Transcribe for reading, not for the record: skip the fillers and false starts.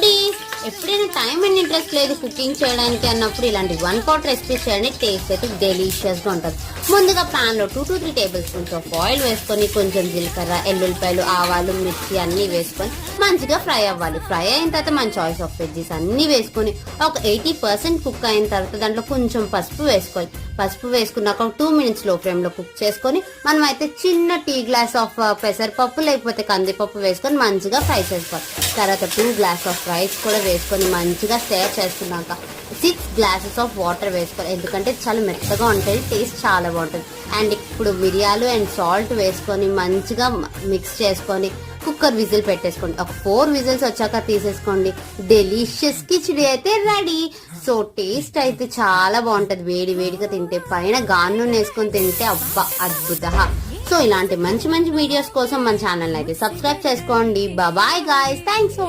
Foodies, ఎప్పుడైనా time and interest లేదు cooking చేయడానికి అన్నప్పుడు ఇలాంటి 1 pot రెసిపీస్ చేయండి. టేస్ట్ అయితే డెలిషియస్ గా ఉంటుంది. ముందుగా పాన్ లో 2 to 3 tablespoons ఆఫ్ ఆయిల్ వేసుకొని కొంచెం జీలకర్ర, ఎల్లుల్లిపాయలు, ఆవాలు, మిర్చి అన్ని వేసుకొని మంచిగా ఫ్రై అవ్వాలి. ఫ్రై అయిన తర్వాత మన చాయిస్ ఆఫ్ వెజ్జెస్ అన్ని వేసుకొని ఒక 80% కుక్ అయిన తర్వాత దాంట్లో కొంచెం పసుపు వేసుకోవాలి. పసుపు వేసుకున్నాక 2 minutes లో ఫ్లేమ్ లో కుక్ చేసుకొని మనం అయితే చిన్న టీ గ్లాస్ ఆఫ్ పెసరపప్పు లేకపోతే కందిపప్పు వేసుకొని మంచిగా ఫ్రై చేసుకోవాలి. తర్వాత 2 glasses ఆఫ్ రైస్ కూడా వేసుకొని మంచిగా స్టర్ చేసుకున్నాక 6 glasses ఆఫ్ వాటర్ వేసుకోవాలి. ఎందుకంటే చాలా మెత్తగా ఉంటుంది, టేస్ట్ చాలా బాగుంటుంది. అండ్ ఇప్పుడు మిరియాలు అండ్ సాల్ట్ వేసుకొని మంచిగా మిక్స్ చేసుకొని కుక్కర్ విజిల్ పెట్టేసుకోండి. ఒక 4 whistles వచ్చాక తీసేసుకోండి. డెలిషియస్ కిచిడి అయితే రెడీ. సో టేస్ట్ అయితే చాలా బాగుంటది. వేడి వేడిగా తింటే పైన గాను వేసుకొని తింటే అబ్బా అద్భుత. సో ఇలాంటి మంచి మంచి వీడియోస్ కోసం మన ఛానల్ అయితే సబ్స్క్రైబ్ చేసుకోండి. Bye guys, thanks for